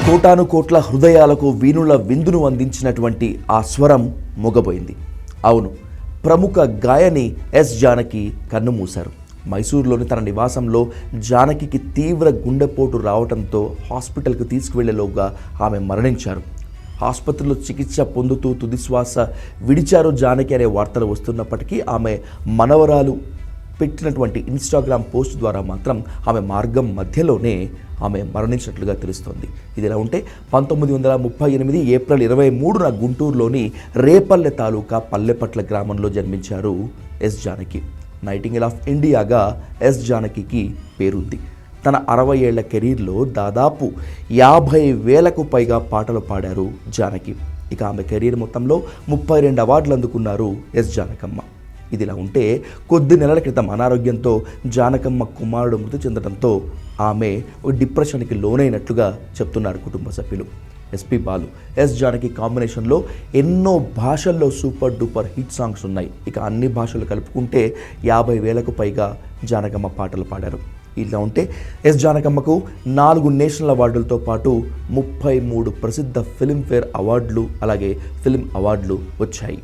కోటాను కోట్ల హృదయాలకు వీణుల విందును అందించినటువంటి ఆ స్వరం మొగబోయింది. అవును, ప్రముఖ గాయని ఎస్ జానకి కన్నుమూశారు. మైసూరులోని తన నివాసంలో జానకికి తీవ్ర గుండెపోటు రావడంతో హాస్పిటల్కి తీసుకువెళ్లేలోగా ఆమె మరణించారు. ఆసుపత్రిలో చికిత్స పొందుతూ తుదిశ్వాస విడిచారు జానకి అనే వార్తలు వస్తున్నప్పటికీ ఆమె మనవరాలు పెట్టినటువంటి ఇన్స్టాగ్రామ్ పోస్ట్ ద్వారా మాత్రం ఆమె మార్గం మధ్యలోనే ఆమె మరణించినట్లుగా తెలుస్తోంది. ఇదిలా ఉంటే 1938 ఏప్రిల్ 23న గుంటూరులోని రేపల్లె తాలూకా పల్లెపట్ల గ్రామంలో జన్మించారు ఎస్ జానకి. నైటింగేల్ ఆఫ్ ఇండియాగా ఎస్ జానకి పేరుంది. తన 60 ఏళ్ల కెరీర్లో దాదాపు 50,000కు పైగా పాటలు పాడారు జానకి. ఇక ఆమె కెరీర్ మొత్తంలో 32 అవార్డులు అందుకున్నారు ఎస్ జానకమ్మ. ఇదిలా ఉంటే కొద్ది నెలల క్రితం అనారోగ్యంతో జానకమ్మ కుమారుడు మృతి చెందడంతో ఆమె డిప్రెషన్కి లోనైనట్లుగా చెప్తున్నారు కుటుంబ సభ్యులు. ఎస్పి బాలు, ఎస్ జానకి కాంబినేషన్లో ఎన్నో భాషల్లో సూపర్ డూపర్ హిట్ సాంగ్స్ ఉన్నాయి. ఇక అన్ని భాషలు కలుపుకుంటే 50,000కు పైగా జానకమ్మ పాటలు పాడారు. ఇలా ఉంటే ఎస్ జానకమ్మకు 4 నేషనల్ అవార్డులతో పాటు 33 ప్రసిద్ధ ఫిల్మ్ఫేర్ అవార్డులు అలాగే ఫిల్మ్ అవార్డులు వచ్చాయి.